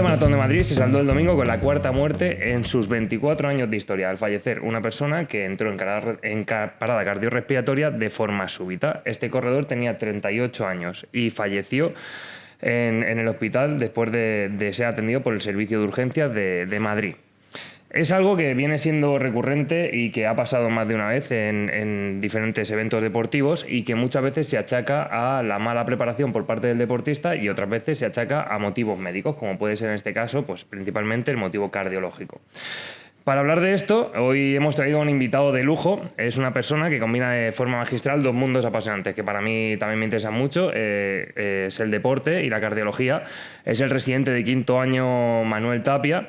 Maratón de Madrid se saldó el domingo con la cuarta muerte en sus 24 años de historia, al fallecer una persona que entró en parada cardiorrespiratoria de forma súbita. Este corredor tenía 38 años y falleció en el hospital después de ser atendido por el Servicio de Urgencias de Madrid. Es algo que viene siendo recurrente y que ha pasado más de una vez en diferentes eventos deportivos y que muchas veces se achaca a la mala preparación por parte del deportista y otras veces se achaca a motivos médicos, como puede ser en este caso, pues principalmente el motivo cardiológico. Para hablar de esto, hoy hemos traído a un invitado de lujo. Es una persona que combina de forma magistral dos mundos apasionantes que para mí también me interesan mucho. Es el deporte y la cardiología. Es el residente de quinto año Manuel Tapia.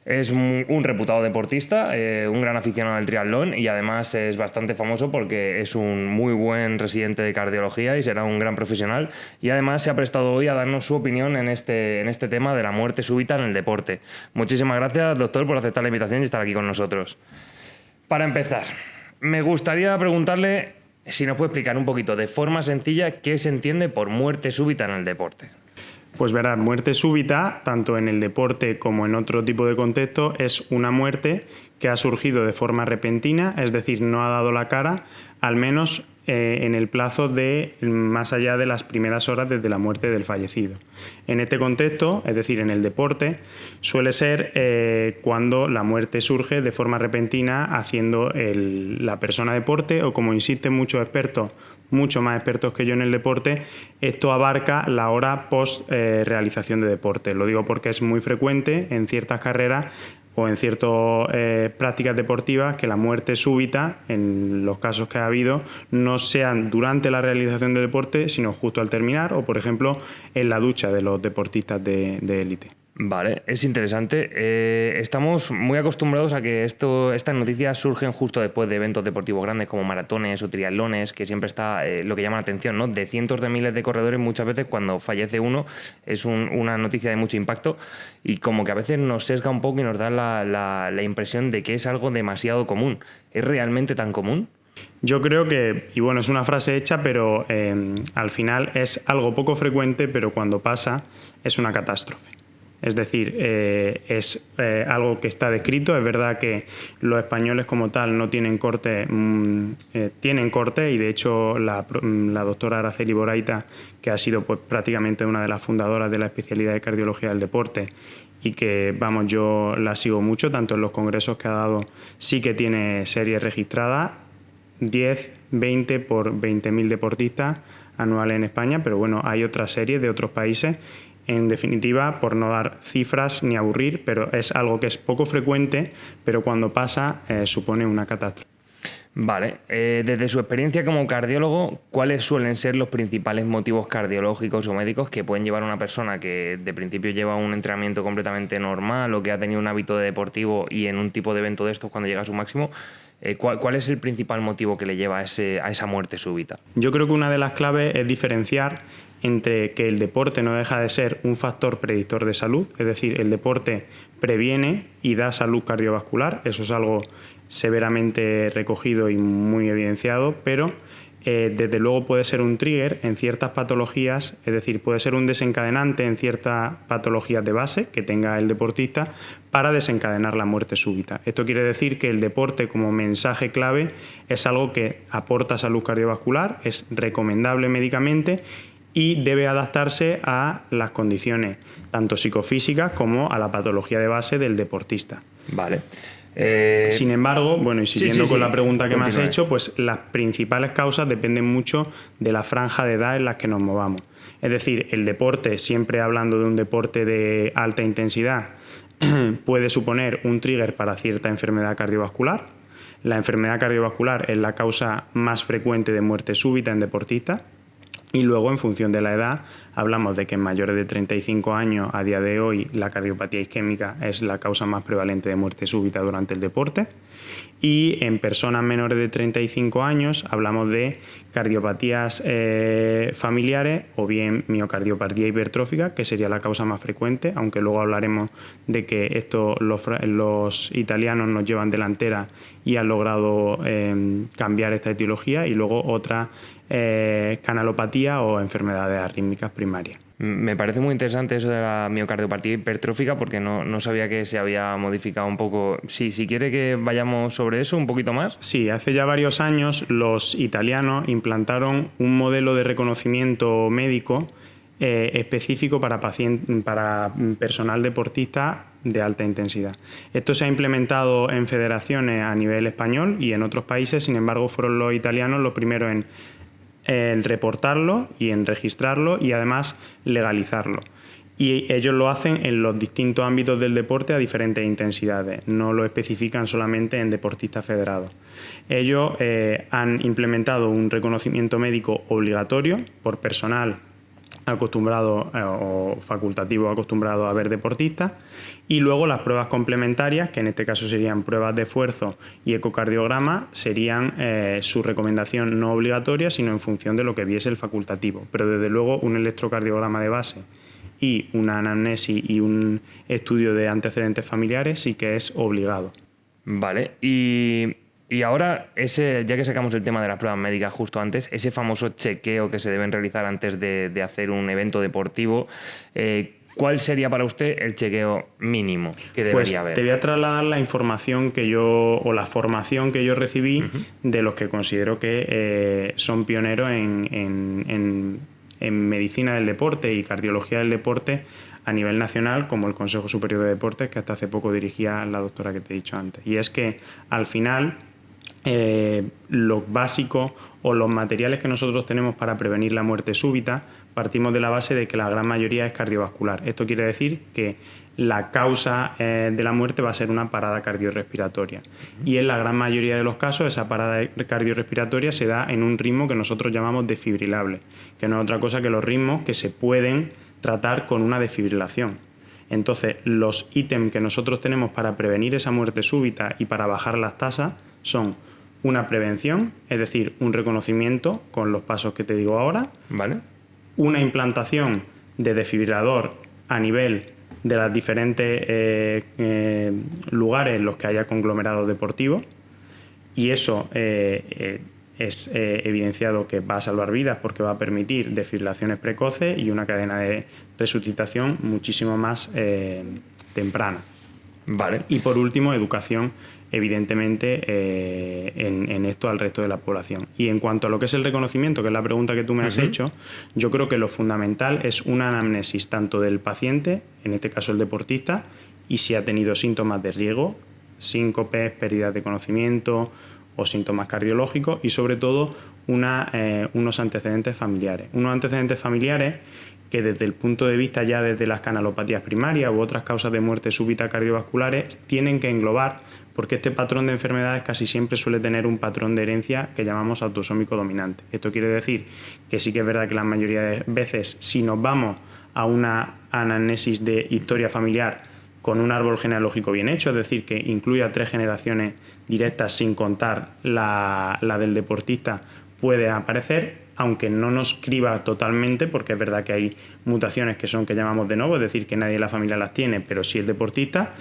Es un reputado deportista, un gran aficionado al triatlón y además es bastante famoso porque es un muy buen residente de cardiología y será un gran profesional. Y además se ha prestado hoy a darnos su opinión en este tema de la muerte súbita en el deporte. Muchísimas gracias, doctor, por aceptar la invitación y estar aquí con nosotros. Para empezar, me gustaría preguntarle si nos puede explicar un poquito de forma sencilla qué se entiende por muerte súbita en el deporte. Pues verás, muerte súbita, tanto en el deporte como en otro tipo de contexto, es una muerte que ha surgido de forma repentina, es decir, no ha dado la cara, al menos en el plazo de más allá de las primeras horas desde la muerte del fallecido. En este contexto, es decir, en el deporte, suele ser cuando la muerte surge de forma repentina haciendo la persona deporte o, como insisten muchos expertos, mucho más expertos que yo en el deporte, esto abarca la hora post realización de deporte. Lo digo porque es muy frecuente en ciertas carreras o en ciertas prácticas deportivas que la muerte súbita, en los casos que ha habido, no sean durante la realización del deporte, sino justo al terminar o, por ejemplo, en la ducha de los deportistas de élite. Vale, es interesante. Estamos muy acostumbrados a que estas noticias surgen justo después de eventos deportivos grandes como maratones o triatlones, que siempre está lo que llama la atención, ¿no? De cientos de miles de corredores, muchas veces cuando fallece uno es una noticia de mucho impacto y como que a veces nos sesga un poco y nos da la impresión de que es algo demasiado común. ¿Es realmente tan común? Yo creo que, y bueno, es una frase hecha, pero al final es algo poco frecuente, pero cuando pasa es una catástrofe. Es decir, es algo que está descrito. Es verdad que los españoles como tal no tienen corte, tienen corte y de hecho la doctora Araceli Boraita, que ha sido pues prácticamente una de las fundadoras de la especialidad de cardiología del deporte y que, vamos, yo la sigo mucho, tanto en los congresos que ha dado, sí que tiene series registradas, 10, 20 por 20.000 deportistas anuales en España, pero bueno, hay otras series de otros países. En definitiva, por no dar cifras ni aburrir, pero es algo que es poco frecuente, pero cuando pasa supone una catástrofe. Vale, desde su experiencia como cardiólogo, ¿cuáles suelen ser los principales motivos cardiológicos o médicos que pueden llevar a una persona que de principio lleva un entrenamiento completamente normal o que ha tenido un hábito deportivo y en un tipo de evento de estos cuando llega a su máximo? ¿Cuál es el principal motivo que le lleva a esa muerte súbita? Yo creo que una de las claves es diferenciar entre que el deporte no deja de ser un factor predictor de salud, es decir, el deporte previene y da salud cardiovascular, eso es algo severamente recogido y muy evidenciado, pero desde luego puede ser un trigger en ciertas patologías, es decir, puede ser un desencadenante en ciertas patologías de base que tenga el deportista para desencadenar la muerte súbita. Esto quiere decir que el deporte como mensaje clave es algo que aporta salud cardiovascular, es recomendable médicamente y debe adaptarse a las condiciones tanto psicofísicas como a la patología de base del deportista. Vale. Sin embargo, bueno, y siguiendo con la pregunta que me has hecho, pues las principales causas dependen mucho de la franja de edad en la que nos movamos. Es decir, el deporte, siempre hablando de un deporte de alta intensidad, puede suponer un trigger para cierta enfermedad cardiovascular. La enfermedad cardiovascular es la causa más frecuente de muerte súbita en deportistas. Y luego, en función de la edad, hablamos de que en mayores de 35 años, a día de hoy, la cardiopatía isquémica es la causa más prevalente de muerte súbita durante el deporte. Y en personas menores de 35 años, hablamos de cardiopatías familiares o bien miocardiopatía hipertrófica, que sería la causa más frecuente, aunque luego hablaremos de que los italianos nos llevan delantera y han logrado cambiar esta etiología, y luego otra canalopatía o enfermedades arrítmicas primarias. Me parece muy interesante eso de la miocardiopatía hipertrófica porque no sabía que se había modificado un poco. Sí, si quiere que vayamos sobre eso un poquito más. Sí, hace ya varios años los italianos implantaron un modelo de reconocimiento médico específico para personal deportista de alta intensidad. Esto se ha implementado en federaciones a nivel español y en otros países, sin embargo, fueron los italianos los primeros en reportarlo y en registrarlo y además legalizarlo. Y ellos lo hacen en los distintos ámbitos del deporte a diferentes intensidades, no lo especifican solamente en deportistas federados. Ellos han implementado un reconocimiento médico obligatorio por personal acostumbrado o facultativo acostumbrado a ver deportistas, y luego las pruebas complementarias, que en este caso serían pruebas de esfuerzo y ecocardiograma, serían su recomendación no obligatoria, sino en función de lo que viese el facultativo. Pero desde luego un electrocardiograma de base y una anamnesis y un estudio de antecedentes familiares sí que es obligado. Vale, y ahora, ya que sacamos el tema de las pruebas médicas justo antes, ese famoso chequeo que se deben realizar antes de hacer un evento deportivo, ¿cuál sería para usted el chequeo mínimo que debería haber? Te voy a trasladar la información o la formación que yo recibí de los que considero que son pioneros en medicina del deporte y cardiología del deporte a nivel nacional, como el Consejo Superior de Deportes, que hasta hace poco dirigía la doctora que te he dicho antes. Y es que al final lo básico o los materiales que nosotros tenemos para prevenir la muerte súbita, partimos de la base de que la gran mayoría es cardiovascular. Esto quiere decir que la causa de la muerte va a ser una parada cardiorrespiratoria. Y en la gran mayoría de los casos esa parada cardiorrespiratoria se da en un ritmo que nosotros llamamos desfibrilable, que no es otra cosa que los ritmos que se pueden tratar con una desfibrilación. Entonces, los ítems que nosotros tenemos para prevenir esa muerte súbita y para bajar las tasas son una prevención, es decir, un reconocimiento con los pasos que te digo ahora, ¿vale? Una implantación de desfibrilador a nivel de los diferentes lugares en los que haya conglomerados deportivos, y eso es evidenciado que va a salvar vidas porque va a permitir desfibrilaciones precoces y una cadena de resucitación muchísimo más temprana. Vale. Y por último, educación, evidentemente, en esto al resto de la población. Y en cuanto a lo que es el reconocimiento, que es la pregunta que tú me has hecho, yo creo que lo fundamental es una anamnesis tanto del paciente, en este caso el deportista, y si ha tenido síntomas de riesgo, síncopes, pérdidas de conocimiento o síntomas cardiológicos, y sobre todo unos antecedentes familiares. Unos antecedentes familiares que desde el punto de vista ya desde las canalopatías primarias u otras causas de muerte súbita cardiovasculares tienen que englobar, porque este patrón de enfermedades casi siempre suele tener un patrón de herencia que llamamos autosómico dominante. Esto quiere decir que sí que es verdad que la mayoría de veces, si nos vamos a una anamnesis de historia familiar con un árbol genealógico bien hecho, es decir, que incluya 3 generaciones directas sin contar la del deportista, puede aparecer, aunque no nos criba totalmente, porque es verdad que hay mutaciones que llamamos de nuevo, es decir, que nadie en la familia las tiene, pero sí el deportista.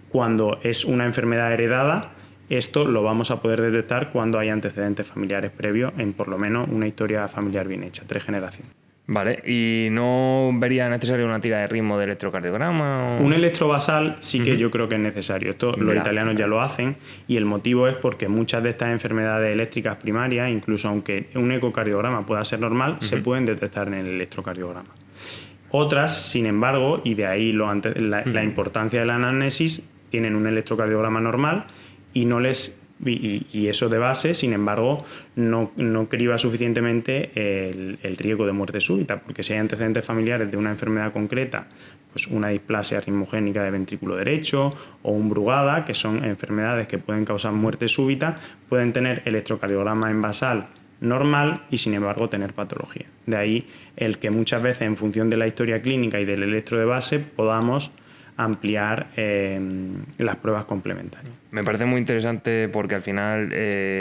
Cuando es una enfermedad heredada, esto lo vamos a poder detectar cuando hay antecedentes familiares previos en por lo menos una historia familiar bien hecha, 3 generaciones. Vale, ¿y no vería necesario una tira de ritmo de electrocardiograma? Un electrobasal sí que yo creo que es necesario. Esto los italianos ya lo hacen, y el motivo es porque muchas de estas enfermedades eléctricas primarias, incluso aunque un ecocardiograma pueda ser normal, se pueden detectar en el electrocardiograma. Otras, sin embargo, y de ahí la importancia de la anamnesis, tienen un electrocardiograma normal y no les... Y eso de base, sin embargo, no criba suficientemente el riesgo de muerte súbita, porque si hay antecedentes familiares de una enfermedad concreta, pues una displasia ritmogénica de ventrículo derecho o un Brugada, que son enfermedades que pueden causar muerte súbita, pueden tener electrocardiograma en basal normal y sin embargo tener patología. De ahí el que muchas veces, en función de la historia clínica y del electro de base, podamos ampliar las pruebas complementarias. Me parece muy interesante porque al final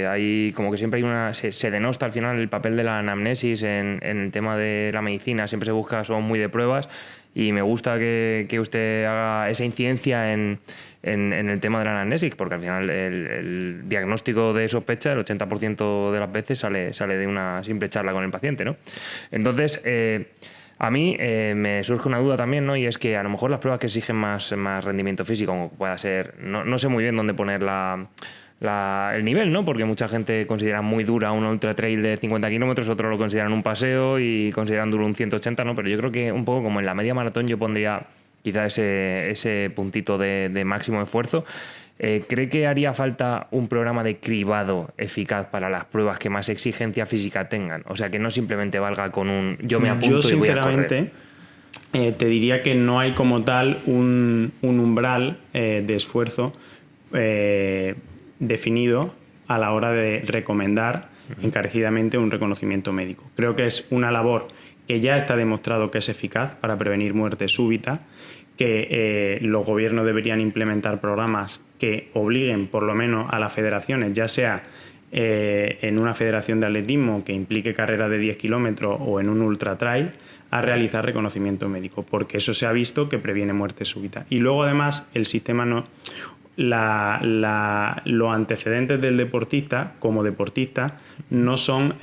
hay como que siempre hay se denosta al final el papel de la anamnesis en el tema de la medicina, siempre se busca, son muy de pruebas, y me gusta que usted haga esa incidencia en el tema de la anamnesis, porque al final el diagnóstico de sospecha, el 80% de las veces sale de una simple charla con el paciente, ¿no? Entonces, A mí me surge una duda también, ¿no? Y es que a lo mejor las pruebas que exigen más rendimiento físico, como pueda ser, no sé muy bien dónde poner el nivel, ¿no? Porque mucha gente considera muy dura una ultra trail de 50 kilómetros, otros lo consideran un paseo y consideran duro un 180, ¿no? Pero yo creo que un poco como en la media maratón yo pondría quizá ese puntito de máximo esfuerzo. ¿Cree que haría falta un programa de cribado eficaz para las pruebas que más exigencia física tengan? O sea, que no simplemente valga con un yo me apunto y voy a correr. Yo, sinceramente, te diría que no hay como tal un umbral de esfuerzo definido a la hora de recomendar encarecidamente un reconocimiento médico. Creo que es una labor que ya está demostrado que es eficaz para prevenir muerte súbita, que los gobiernos deberían implementar programas que obliguen por lo menos a las federaciones, ya sea en una federación de atletismo que implique carreras de 10 kilómetros o en un ultra trail, a realizar reconocimiento médico, porque eso se ha visto que previene muerte súbita. Y luego además el sistema no... los antecedentes del deportista como deportista no son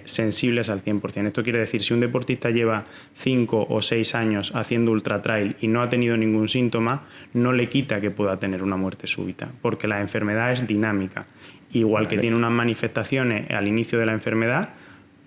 sensibles al 100%. Esto quiere decir, si un deportista lleva 5 o 6 años haciendo ultra trail y no ha tenido ningún síntoma, no le quita que pueda tener una muerte súbita, porque la enfermedad es dinámica. Igual que tiene unas manifestaciones al inicio de la enfermedad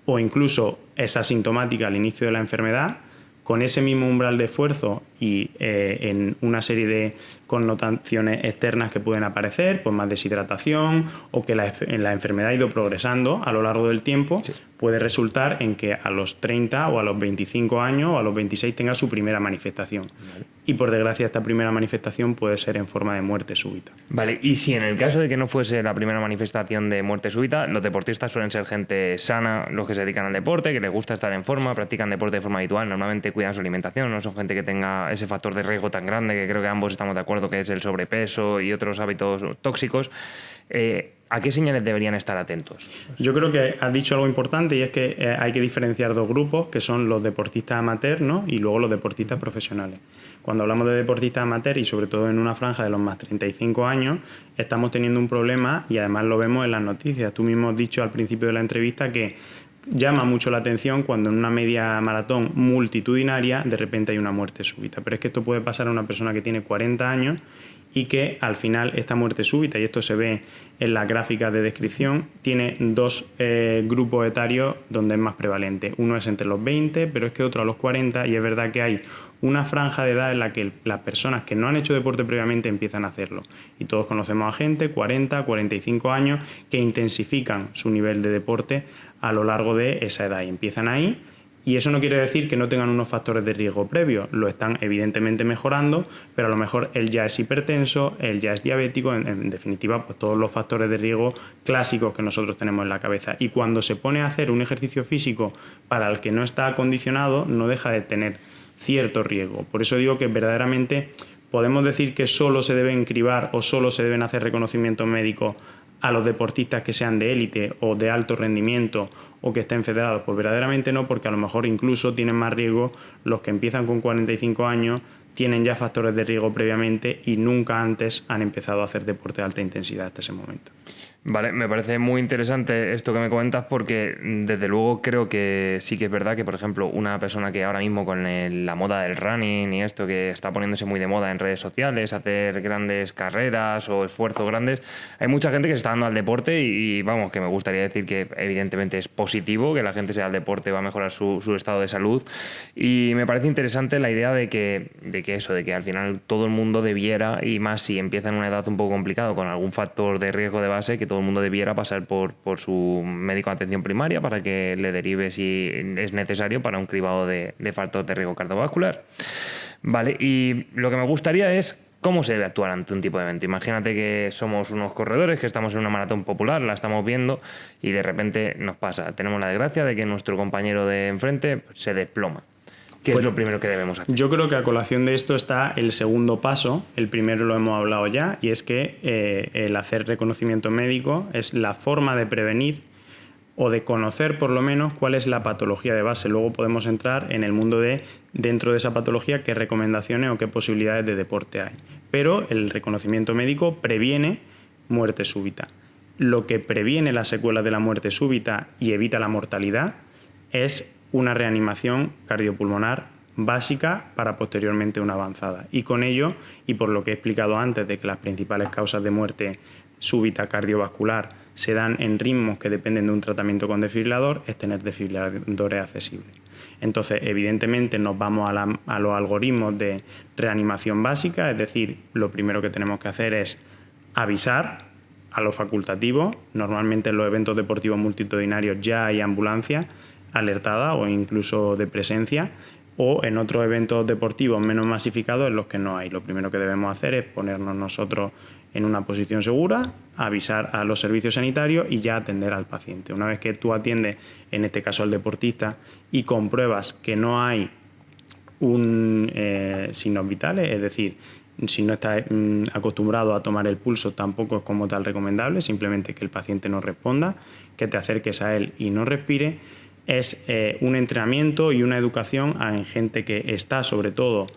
o incluso es asintomática al inicio de la enfermedad, con ese mismo umbral de esfuerzo y en una serie de connotaciones externas que pueden aparecer, pues más deshidratación o que la enfermedad ha ido progresando a lo largo del tiempo, sí, puede resultar en que a los 30 o a los 25 años o a los 26 tenga su primera manifestación. Vale. Y por desgracia esta primera manifestación puede ser en forma de muerte súbita. Vale, y si en el caso de que no fuese la primera manifestación de muerte súbita, los deportistas suelen ser gente sana, los que se dedican al deporte, que les gusta estar en forma, practican deporte de forma habitual, normalmente cuidan su alimentación, no son gente que tenga ese factor de riesgo tan grande, que creo que ambos estamos de acuerdo que es el sobrepeso y otros hábitos tóxicos. ¿A qué señales deberían estar atentos? Yo creo que has dicho algo importante y es que hay que diferenciar dos grupos, que son los deportistas amateurs, ¿no? Y luego los deportistas profesionales. Cuando hablamos de deportistas amateurs y sobre todo en una franja de los más 35 años, estamos teniendo un problema y además lo vemos en las noticias. Tú mismo has dicho al principio de la entrevista que llama mucho la atención cuando en una media maratón multitudinaria de repente hay una muerte súbita. Pero es que esto puede pasar a una persona que tiene 40 años y que al final esta muerte súbita, y esto se ve en las gráficas de descripción, tiene dos grupos etarios donde es más prevalente. Uno es entre los 20, pero es que otro a los 40, y es verdad que hay una franja de edad en la que las personas que no han hecho deporte previamente empiezan a hacerlo. Y todos conocemos a gente, 40, 45 años, que intensifican su nivel de deporte a lo largo de esa edad y empiezan ahí. Y eso no quiere decir que no tengan unos factores de riesgo previos, lo están evidentemente mejorando, pero a lo mejor él ya es hipertenso, él ya es diabético, en definitiva, pues todos los factores de riesgo clásicos que nosotros tenemos en la cabeza. Y cuando se pone a hacer un ejercicio físico para el que no está acondicionado, no deja de tener cierto riesgo. Por eso digo que verdaderamente podemos decir que solo se deben cribar o solo se deben hacer reconocimientos médicos a los deportistas que sean de élite o de alto rendimiento o que estén federados. Pues verdaderamente no, porque a lo mejor incluso tienen más riesgo los que empiezan con 45 años, tienen ya factores de riesgo previamente y nunca antes han empezado a hacer deporte de alta intensidad hasta ese momento. Vale, me parece muy interesante esto que me comentas porque desde luego creo que sí que es verdad que, por ejemplo, una persona que ahora mismo con la moda del running y esto que está poniéndose muy de moda en redes sociales, hacer grandes carreras o esfuerzos grandes, hay mucha gente que se está dando al deporte y vamos, que me gustaría decir que evidentemente es positivo que la gente sea al deporte, va a mejorar su estado de salud, y me parece interesante la idea de que al final todo el mundo debiera, y más si empieza en una edad un poco complicada con algún factor de riesgo de base, que todo el mundo debiera pasar por su médico de atención primaria para que le derive si es necesario para un cribado de factor de riesgo cardiovascular. Vale, y lo que me gustaría es cómo se debe actuar ante un tipo de evento. Imagínate que somos unos corredores que estamos en una maratón popular, la estamos viendo y de repente nos pasa. Tenemos la desgracia de que nuestro compañero de enfrente se desploma. ¿Qué es lo primero que debemos hacer? Yo creo que a colación de esto está el segundo paso. El primero lo hemos hablado ya, y es que el hacer reconocimiento médico es la forma de prevenir o de conocer por lo menos cuál es la patología de base. Luego podemos entrar en el mundo de, dentro de esa patología, qué recomendaciones o qué posibilidades de deporte hay. Pero el reconocimiento médico previene muerte súbita. Lo que previene las secuelas de la muerte súbita y evita la mortalidad es una reanimación cardiopulmonar básica para posteriormente una avanzada. Y con ello, y por lo que he explicado antes de que las principales causas de muerte súbita cardiovascular se dan en ritmos que dependen de un tratamiento con desfibrilador, es tener desfibriladores accesibles. Entonces, evidentemente, nos vamos a los algoritmos de reanimación básica, es decir, lo primero que tenemos que hacer es avisar a los facultativos. Normalmente en los eventos deportivos multitudinarios ya hay ambulancia alertada o incluso de presencia, o en otros eventos deportivos menos masificados en los que no hay. Lo primero que debemos hacer es ponernos nosotros en una posición segura, avisar a los servicios sanitarios y ya atender al paciente. Una vez que tú atiendes, en este caso al deportista, y compruebas que no hay signos vitales, es decir, si no estás acostumbrado a tomar el pulso, tampoco es como tal recomendable, simplemente que el paciente no responda, que te acerques a él y no respire. Es un entrenamiento y una educación en gente que está sobre todo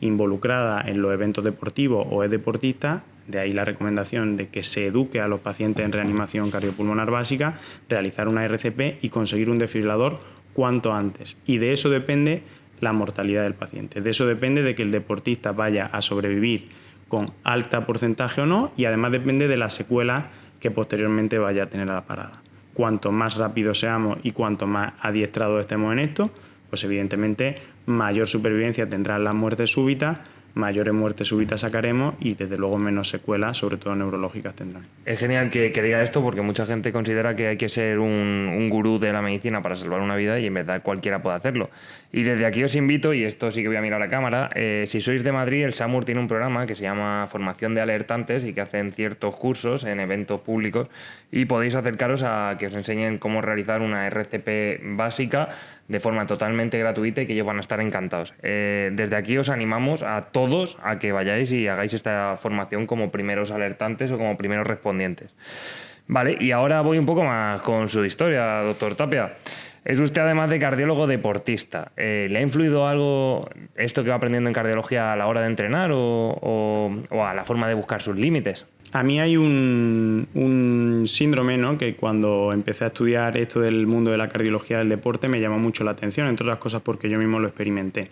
involucrada en los eventos deportivos o es deportista, de ahí la recomendación de que se eduque a los pacientes en reanimación cardiopulmonar básica, realizar una RCP y conseguir un desfibrilador cuanto antes. Y de eso depende la mortalidad del paciente, de eso depende de que el deportista vaya a sobrevivir con alto porcentaje o no, y además depende de las secuelas que posteriormente vaya a tener a la parada. Cuanto más rápido seamos y cuanto más adiestrados estemos en esto, pues evidentemente mayor supervivencia tendrán las muertes súbitas, mayores muertes súbitas sacaremos y desde luego menos secuelas, sobre todo neurológicas, tendrán. Es genial que diga esto porque mucha gente considera que hay que ser un gurú de la medicina para salvar una vida y en verdad cualquiera puede hacerlo. Y desde aquí os invito, y esto sí que voy a mirar a la cámara, si sois de Madrid, el SAMUR tiene un programa que se llama Formación de Alertantes y que hacen ciertos cursos en eventos públicos y podéis acercaros a que os enseñen cómo realizar una RCP básica de forma totalmente gratuita y que ellos van a estar encantados. Desde aquí os animamos a todos a que vayáis y hagáis esta formación como primeros alertantes o como primeros respondientes. Vale, y ahora voy un poco más con su historia, doctor Tapia. Es usted además de cardiólogo deportista. ¿Le ha influido algo esto que va aprendiendo en cardiología a la hora de entrenar o a la forma de buscar sus límites? A mí hay un síndrome, ¿no?, que cuando empecé a estudiar esto del mundo de la cardiología del deporte me llamó mucho la atención, entre otras cosas porque yo mismo lo experimenté.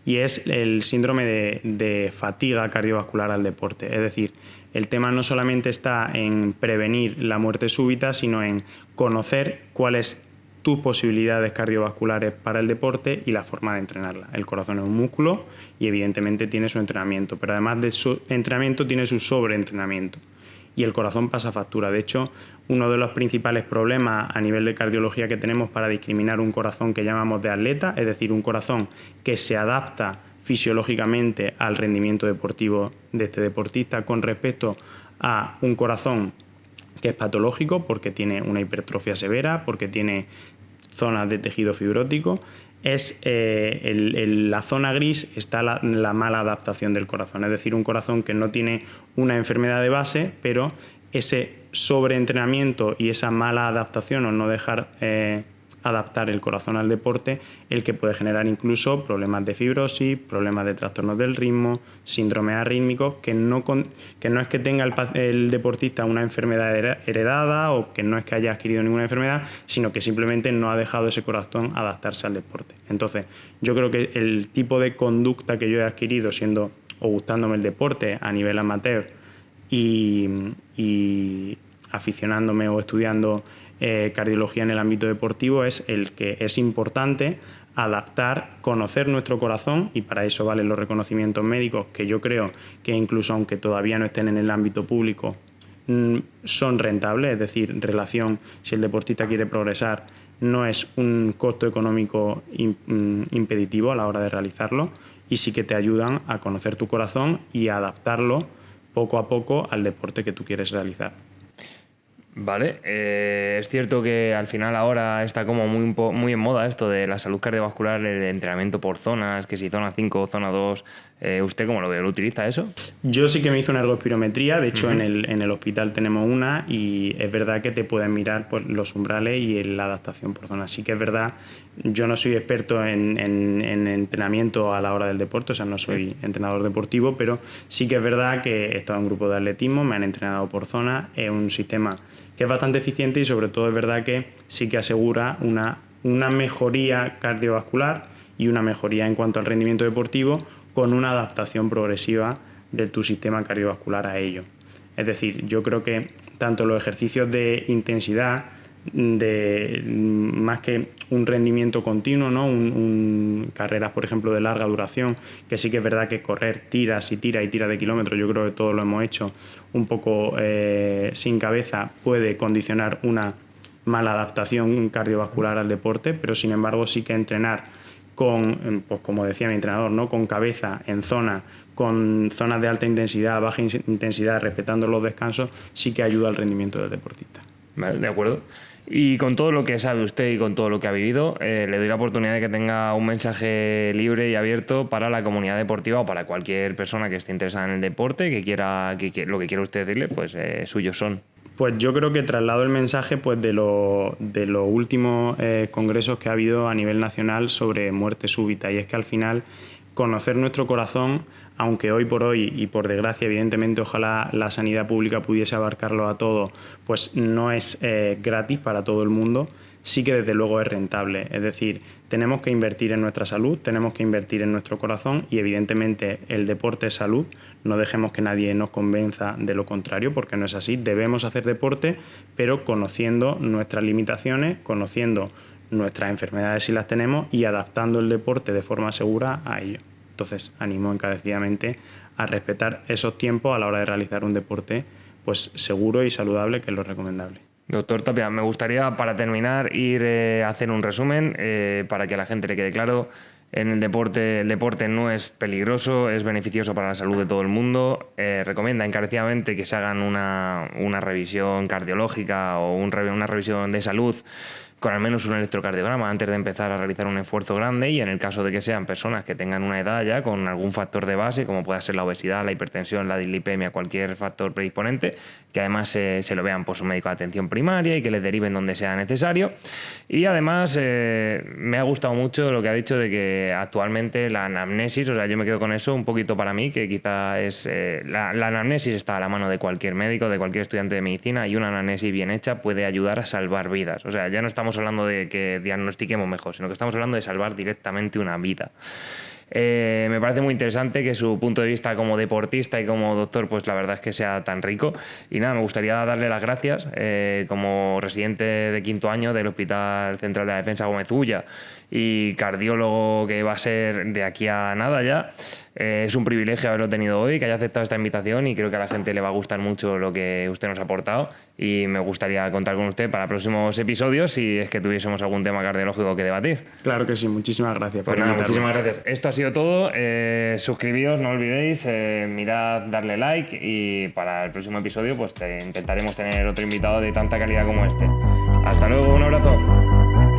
Y es el síndrome de fatiga cardiovascular al deporte. Es decir, el tema no solamente está en prevenir la muerte súbita, sino en conocer cuáles tus posibilidades cardiovasculares para el deporte y la forma de entrenarla. El corazón es un músculo y evidentemente tiene su entrenamiento, pero además de su entrenamiento tiene su sobreentrenamiento y el corazón pasa factura. De hecho, uno de los principales problemas a nivel de cardiología que tenemos para discriminar un corazón que llamamos de atleta, es decir, un corazón que se adapta fisiológicamente al rendimiento deportivo de este deportista con respecto a un corazón que es patológico porque tiene una hipertrofia severa, porque tiene zonas de tejido fibrótico, es la zona gris está la mala adaptación del corazón, es decir, un corazón que no tiene una enfermedad de base, pero ese sobreentrenamiento y esa mala adaptación o no dejar adaptar el corazón al deporte, el que puede generar incluso problemas de fibrosis, problemas de trastornos del ritmo, síndromes arrítmicos, que no es que tenga el deportista una enfermedad heredada o que no es que haya adquirido ninguna enfermedad, sino que simplemente no ha dejado ese corazón adaptarse al deporte. Entonces, yo creo que el tipo de conducta que yo he adquirido siendo o gustándome el deporte a nivel amateur y aficionándome o estudiando cardiología en el ámbito deportivo es el que es importante adaptar, conocer nuestro corazón y para eso valen los reconocimientos médicos que yo creo que incluso aunque todavía no estén en el ámbito público son rentables, es decir, relación si el deportista quiere progresar no es un costo económico impeditivo a la hora de realizarlo y sí que te ayudan a conocer tu corazón y a adaptarlo poco a poco al deporte que tú quieres realizar. Vale, es cierto que al final ahora está como muy en moda esto de la salud cardiovascular, el entrenamiento por zonas, que si zona 5 o zona 2 ¿Usted cómo lo ve? ¿Lo utiliza eso? Yo sí que me hice una ergospirometría, de hecho en el hospital tenemos una y es verdad que te pueden mirar pues, los umbrales y la adaptación por zona. Sí que es verdad, yo no soy experto en entrenamiento a la hora del deporte, o sea, no soy entrenador deportivo, pero sí que es verdad que he estado en un grupo de atletismo, me han entrenado por zona, es un sistema que es bastante eficiente y sobre todo es verdad que sí que asegura una mejoría cardiovascular y una mejoría en cuanto al rendimiento deportivo con una adaptación progresiva de tu sistema cardiovascular a ello. Es decir, yo creo que tanto los ejercicios de intensidad, más que un rendimiento continuo, ¿no? Carreras, por ejemplo, de larga duración, que sí que es verdad que correr tiras y tira de kilómetros, yo creo que todos lo hemos hecho un poco sin cabeza, puede condicionar una mala adaptación cardiovascular al deporte, pero sin embargo sí que entrenar con, pues como decía mi entrenador, ¿no? Con cabeza en zona, con zonas de alta intensidad, baja intensidad, respetando los descansos, sí que ayuda al rendimiento del deportista. Vale, de acuerdo. Y con todo lo que sabe usted y con todo lo que ha vivido, le doy la oportunidad de que tenga un mensaje libre y abierto para la comunidad deportiva o para cualquier persona que esté interesada en el deporte, lo que quiera usted decirle, pues suyos son. Pues yo creo que traslado el mensaje pues, de los últimos congresos que ha habido a nivel nacional sobre muerte súbita, y es que al final conocer nuestro corazón, aunque hoy por hoy y por desgracia evidentemente ojalá la sanidad pública pudiese abarcarlo a todo, pues no es gratis para todo el mundo, sí que desde luego es rentable. Es decir, tenemos que invertir en nuestra salud, tenemos que invertir en nuestro corazón y evidentemente el deporte es salud. No dejemos que nadie nos convenza de lo contrario, porque no es así. Debemos hacer deporte, pero conociendo nuestras limitaciones, conociendo nuestras enfermedades si las tenemos y adaptando el deporte de forma segura a ello. Entonces, animo encarecidamente a respetar esos tiempos a la hora de realizar un deporte pues seguro y saludable, que es lo recomendable. Doctor Tapia, me gustaría para terminar ir a hacer un resumen para que a la gente le quede claro. El deporte no es peligroso, es beneficioso para la salud de todo el mundo. Recomienda encarecidamente que se hagan una revisión cardiológica o una revisión de salud con al menos un electrocardiograma antes de empezar a realizar un esfuerzo grande, y en el caso de que sean personas que tengan una edad ya con algún factor de base, como pueda ser la obesidad, la hipertensión, la dislipemia, cualquier factor predisponente, que además se lo vean por su médico de atención primaria y que les deriven donde sea necesario. Y además me ha gustado mucho lo que ha dicho de que actualmente la anamnesis, o sea, yo me quedo con eso un poquito para mí, que quizá es la anamnesis está a la mano de cualquier médico, de cualquier estudiante de medicina, y una anamnesis bien hecha puede ayudar a salvar vidas. O sea, ya no estamos hablando de que diagnostiquemos mejor, sino que estamos hablando de salvar directamente una vida. Me parece muy interesante que su punto de vista como deportista y como doctor, pues la verdad es que sea tan rico. Y nada, me gustaría darle las gracias como residente de 5º año del Hospital Central de la Defensa Gómez Ulla y cardiólogo que va a ser de aquí a nada ya. Es un privilegio haberlo tenido hoy, que haya aceptado esta invitación, y creo que a la gente le va a gustar mucho lo que usted nos ha aportado, y me gustaría contar con usted para próximos episodios si es que tuviésemos algún tema cardiológico que debatir. Claro que sí, muchísimas gracias. Pues nada, muchísimas gracias. Esto ha sido todo. Suscribíos, no olvidéis, mirad, darle like, y para el próximo episodio pues intentaremos tener otro invitado de tanta calidad como este. Hasta luego, un abrazo.